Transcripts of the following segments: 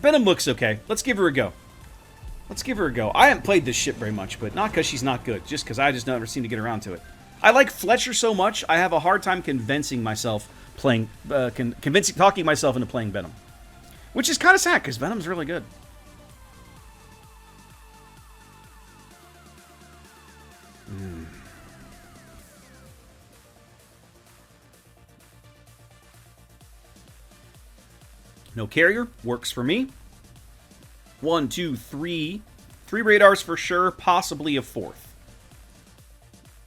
Benham looks okay. Let's give her a go. Let's give her a go. I haven't played this ship very much, but not because she's not good. Just because I just never seem to get around to it. I like Fletcher so much, I have a hard time convincing myself talking myself into playing Benham. Which is kind of sad, because Benham's really good. No carrier. Works for me. 1, 2, 3. 3 radars for sure, possibly a 4th.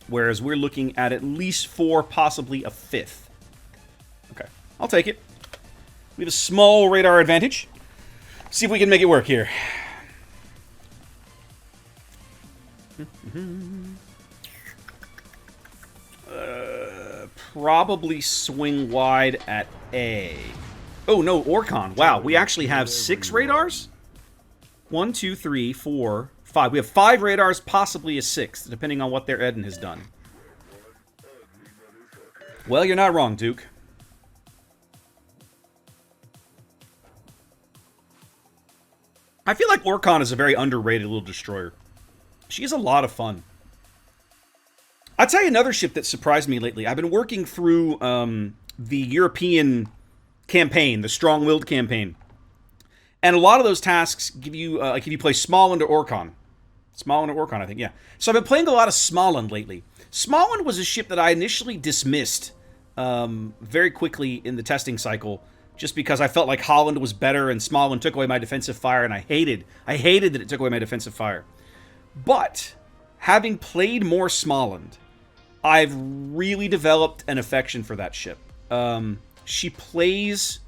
Whereas we're looking at least 4, possibly a 5th. Okay, I'll take it. We have a small radar advantage. See if we can make it work here. Probably swing wide at A. Oh, no, Orcon. Wow, we actually have 6 radars? 1, 2, 3, 4, 5. We have 5 radars, possibly a 6th, depending on what their Eden has done. Well, you're not wrong, Duke. I feel like Orcon is a very underrated little destroyer. She is a lot of fun. I'll tell you another ship that surprised me lately. I've been working through the European campaign, the Strong-Willed campaign. And a lot of those tasks give you, like if you play Smallland or Orcon. Smallland or Orcon, I think, yeah. So I've been playing a lot of Smallland lately. Smallland was a ship that I initially dismissed very quickly in the testing cycle, just because I felt like Holland was better and Smallland took away my defensive fire, and I hated that it took away my defensive fire. But, having played more Smallland, I've really developed an affection for that ship. She plays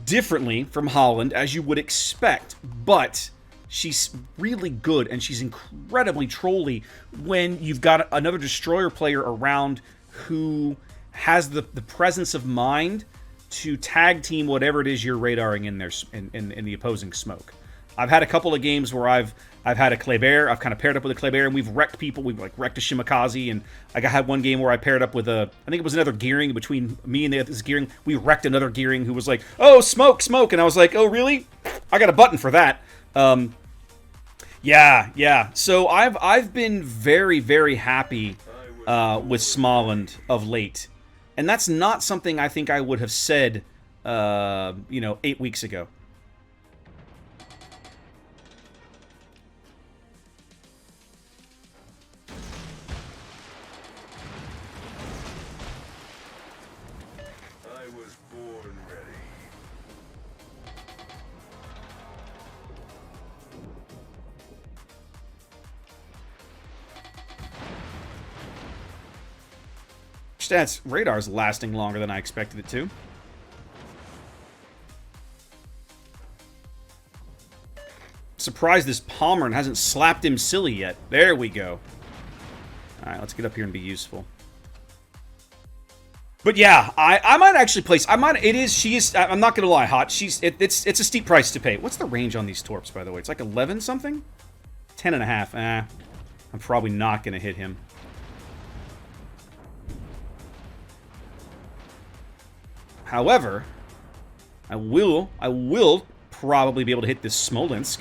differently from Holland, as you would expect, but she's really good, and she's incredibly trolly when you've got another destroyer player around who has the presence of mind to tag team whatever it is you're radaring in there in the opposing smoke. I've had a couple of games where I've had a Kleber. I've kind of paired up with a Kleber, and we've wrecked people. We've like wrecked a Shimakaze, and I had one game where I paired up with I think it was another Gearing between me and this Gearing. We wrecked another Gearing who was like, "Oh, smoke, smoke," and I was like, "Oh, really? I got a button for that." Yeah. So I've been very, very happy with Smallland of late, and that's not something I think I would have said, 8 weeks ago. Stats radar's lasting longer than I expected it to. Surprised this Pommern hasn't slapped him silly yet. There we go. Alright, let's get up here and be useful. But yeah, I might actually place. I'm not gonna lie, Hot. It's a steep price to pay. What's the range on these torps, by the way? It's like 11 something? 10 and a half. I'm probably not gonna hit him. However, I will probably be able to hit this Smolensk.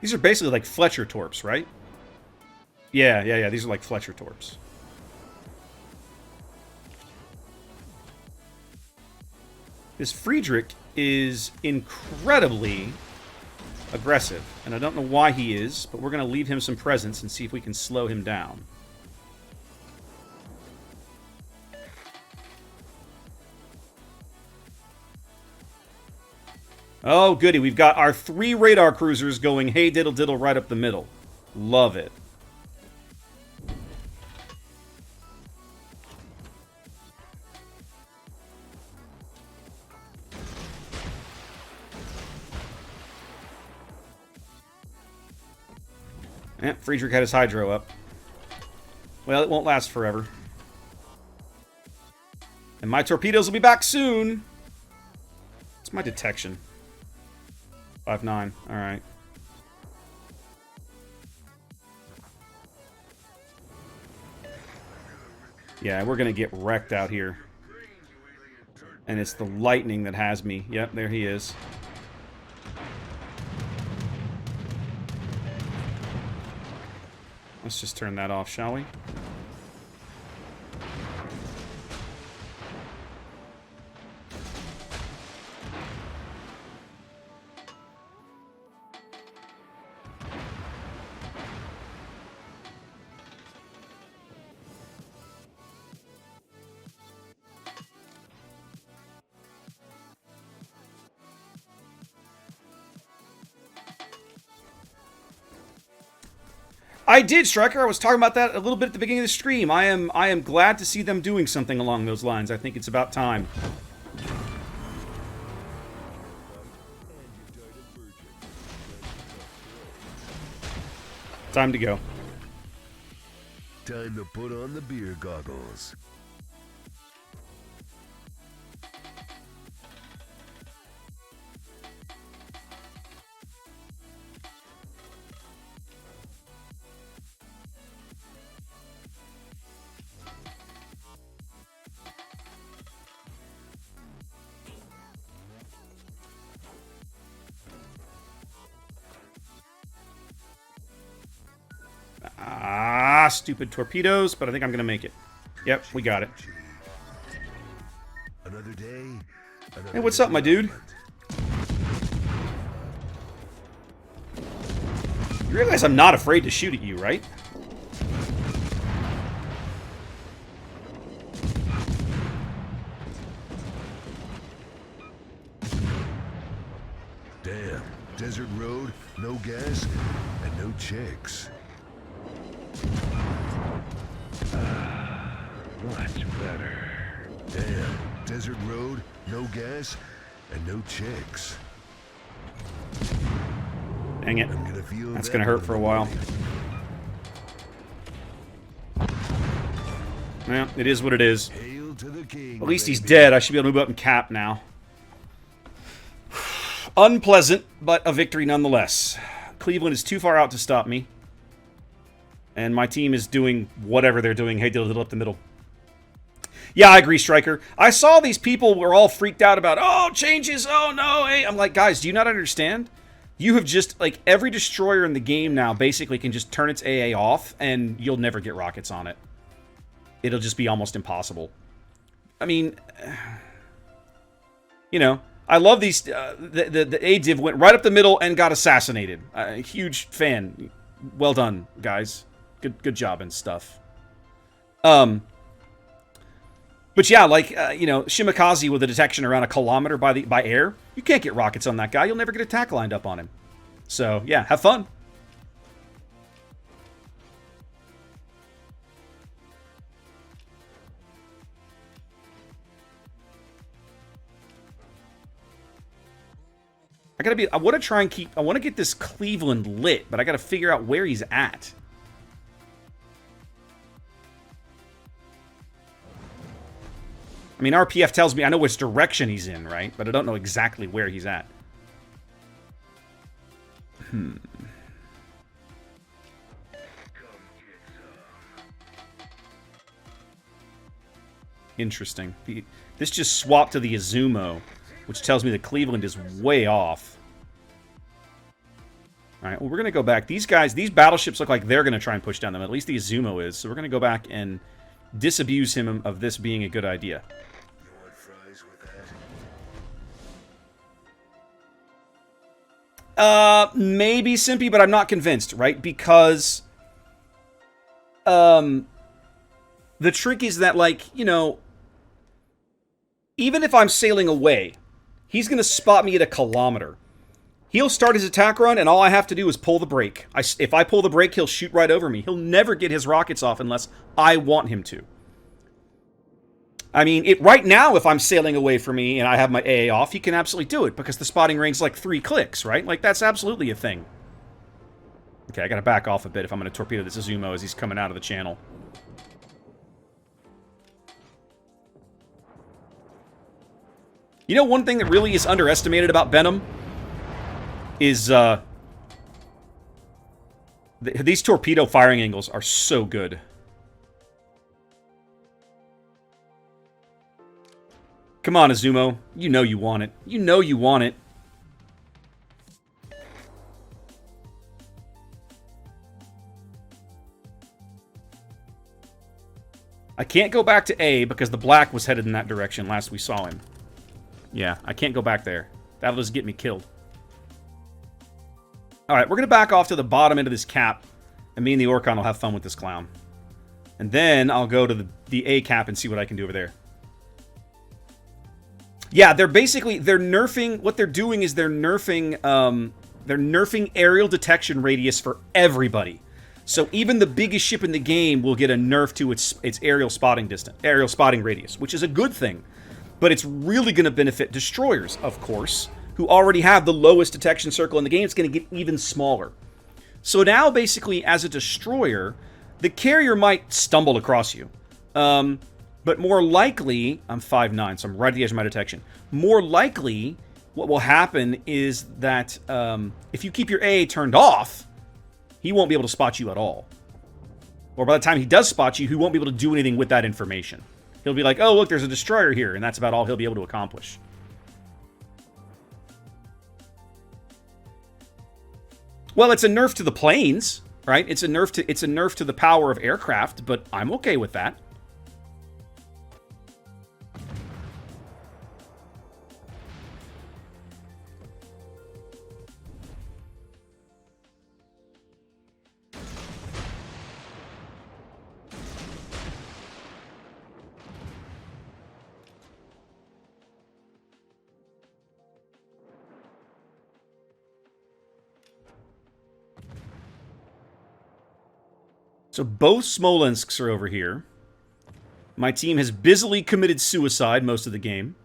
These are basically like Fletcher torps, right? Yeah. These are like Fletcher torps. This Friedrich is incredibly aggressive, and I don't know why he is, but we're going to leave him some presence and see if we can slow him down. Oh, goody. We've got our 3 radar cruisers going hey diddle diddle right up the middle. Love it. Friedrich had his hydro up. Well, it won't last forever. And my torpedoes will be back soon. What's my detection? 5-9. Alright. Yeah, we're gonna get wrecked out here. And it's the lightning that has me. Yep, there he is. Let's just turn that off, shall we? I did, Striker. I was talking about that a little bit at the beginning of the stream. I am glad to see them doing something along those lines. I think it's about time. Time to go. Time to put on the beer goggles. Stupid torpedoes, but I think I'm gonna make it. Yep, we got it. Another day. Hey, what's up, my dude? You realize I'm not afraid to shoot at you, right? Damn. Desert road, no gas, and no chicks. Much better. Damn. Desert road, no gas, and no chicks. Dang it. That's gonna hurt for a while. Well, it is what it is. Hail to the king, at least he's dead. I should be able to move up and cap now. Unpleasant, but a victory nonetheless. Cleveland is too far out to stop me. And my team is doing whatever they're doing. Hey, diddle up the middle. Yeah, I agree, Striker. I saw these people were all freaked out about, oh, changes, oh, no. Hey. I'm like, guys, do you not understand? You have just, like, every destroyer in the game now basically can just turn its AA off, and you'll never get rockets on it. It'll just be almost impossible. I mean, you know, I love these. The A-Div went right up the middle and got assassinated. Huge fan. Well done, guys. Good job and stuff. But yeah, like, you know, Shimakaze with a detection around a kilometer by air, you can't get rockets on that guy. You'll never get a tack lined up on him. So, yeah, have fun. I want to get this Cleveland lit, but I gotta figure out where he's at. I mean, RPF tells me I know which direction he's in, right? But I don't know exactly where he's at. Interesting. This just swapped to the Izumo, which tells me that Cleveland is way off. Alright, well, we're going to go back. These guys, these battleships look like they're going to try and push down them. At least the Izumo is. So we're going to go back and disabuse him of this being a good idea. Maybe Simpy, but I'm not convinced, right? Because the trick is that, like, you know, even if I'm sailing away, he's going to spot me at a kilometer. He'll start his attack run, and all I have to do is pull the brake. If I pull the brake, he'll shoot right over me. He'll never get his rockets off unless I want him to. I mean, right now, if I'm sailing away from me and I have my AA off, he can absolutely do it because the spotting range is like 3 clicks, right? Like, that's absolutely a thing. Okay, I gotta back off a bit if I'm gonna torpedo this Azumo as he's coming out of the channel. You know, one thing that really is underestimated about Benham is, these torpedo firing angles are so good. Come on, Azumo. You know you want it. You know you want it. I can't go back to A because the black was headed in that direction last we saw him. Yeah, I can't go back there. That'll just get me killed. Alright, we're going to back off to the bottom end of this cap, and me and the Orcon will have fun with this clown. And then I'll go to the A cap and see what I can do over there. Yeah, they're nerfing, what they're doing is they're nerfing aerial detection radius for everybody. So even the biggest ship in the game will get a nerf to its aerial spotting radius, which is a good thing. But it's really going to benefit destroyers, of course, who already have the lowest detection circle in the game. It's going to get even smaller. So now, basically, as a destroyer, the carrier might stumble across you. But more likely, I'm 5'9", so I'm right at the edge of my detection. More likely, what will happen is that if you keep your A turned off, he won't be able to spot you at all. Or by the time he does spot you, he won't be able to do anything with that information. He'll be like, oh, look, there's a destroyer here, and that's about all he'll be able to accomplish. Well, it's a nerf to the planes, right? It's a nerf to the power of aircraft, but I'm okay with that. So both Smolensks are over here. My team has busily committed suicide most of the game.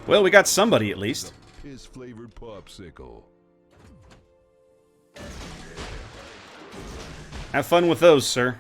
Well, we got somebody at least. Piss-flavored popsicle. Have fun with those, sir.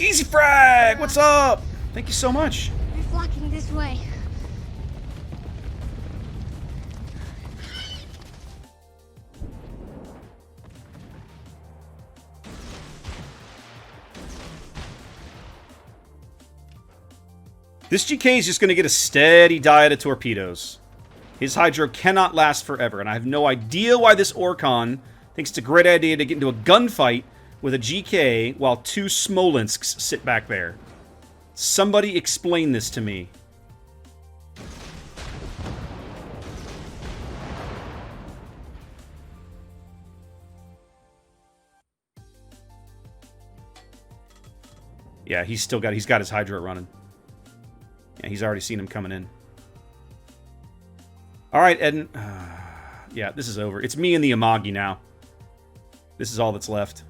Easy Frag! What's up? Thank you so much. They're flocking this way. This GK is just going to get a steady diet of torpedoes. His Hydro cannot last forever, and I have no idea why this Orcon thinks it's a great idea to get into a gunfight with a GK while two Smolensks sit back there. Somebody explain this to me. Yeah, he's got his Hydro running. Yeah, he's already seen him coming in. All right, Eden. Yeah, this is over. It's me and the Amagi now. This is all that's left.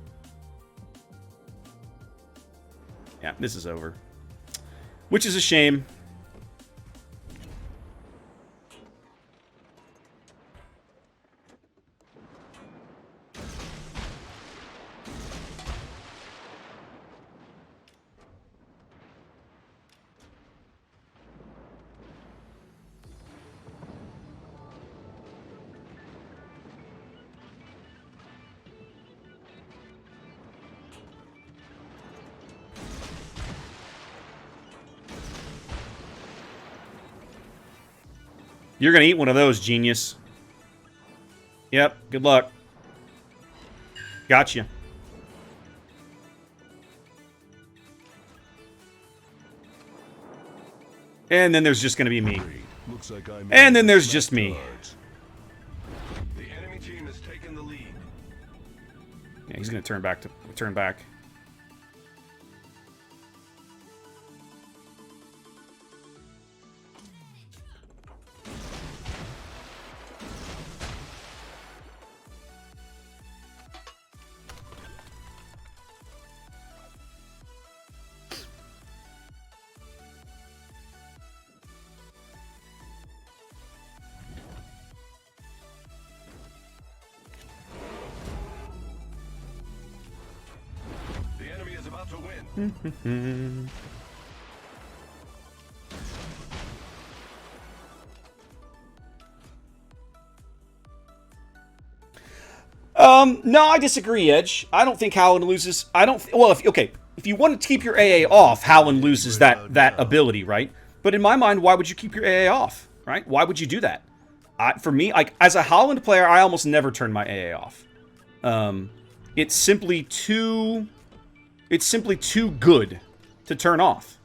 Yeah, this is over. Which is a shame. You're gonna eat one of those, genius. Yep, good luck. Gotcha. And then there's just gonna be me. Looks like I'm And then there's just me. The enemy team has taken the lead. Yeah, he's gonna turn back. The enemy is about to win. No, I disagree, Edge. I don't think Howland loses. I don't. Well, if you want to keep your AA off, Howland loses that ability, right? But in my mind, why would you keep your AA off, right? Why would you do that? For me, like as a Howland player, I almost never turn my AA off. It's simply too good to turn off.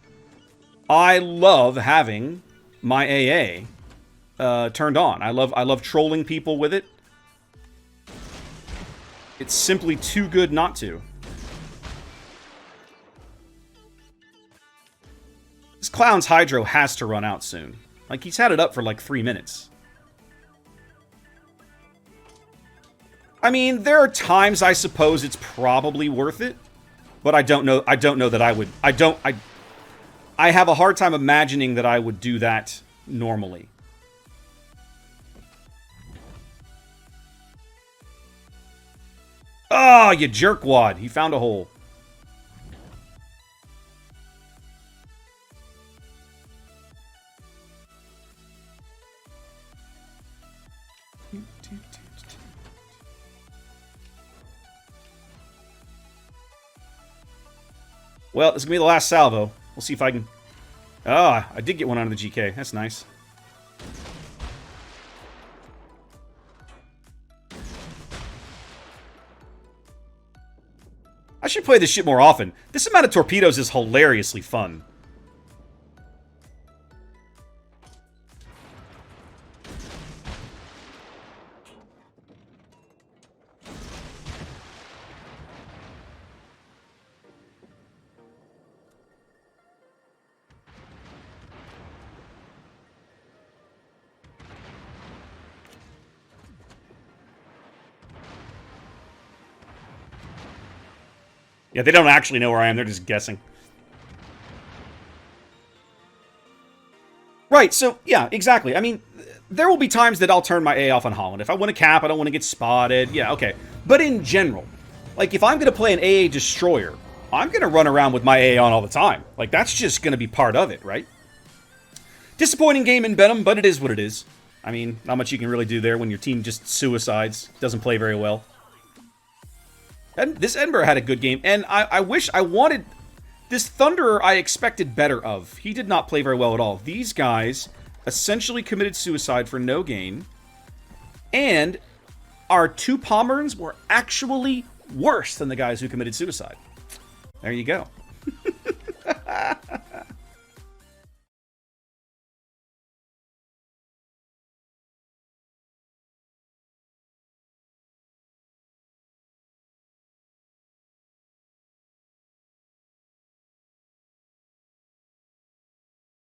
I love having my AA turned on. I love trolling people with it. It's simply too good not to. This clown's hydro has to run out soon. Like, he's had it up for like 3 minutes. I mean, there are times I suppose it's probably worth it, but I don't know that I would. I have a hard time imagining that I would do that normally. Ah, oh, you jerkwad. He found a hole. Well, this is going to be the last salvo. We'll see if I can... Ah, I did get one out of the GK. That's nice. I should play this shit more often. This amount of torpedoes is hilariously fun. Yeah, they don't actually know where I am. They're just guessing. Right, so, yeah, exactly. I mean, there will be times that I'll turn my A off on Holland. If I want to cap, I don't want to get spotted. Yeah, okay. But in general, like, if I'm going to play an AA Destroyer, I'm going to run around with my AA on all the time. Like, that's just going to be part of it, right? Disappointing game in Benham, but it is what it is. I mean, not much you can really do there when your team just suicides. Doesn't play very well. And this Edinburgh had a good game, and I wish I wanted... This Thunderer I expected better of. He did not play very well at all. These guys essentially committed suicide for no gain, and our two Pomerans were actually worse than the guys who committed suicide. There you go.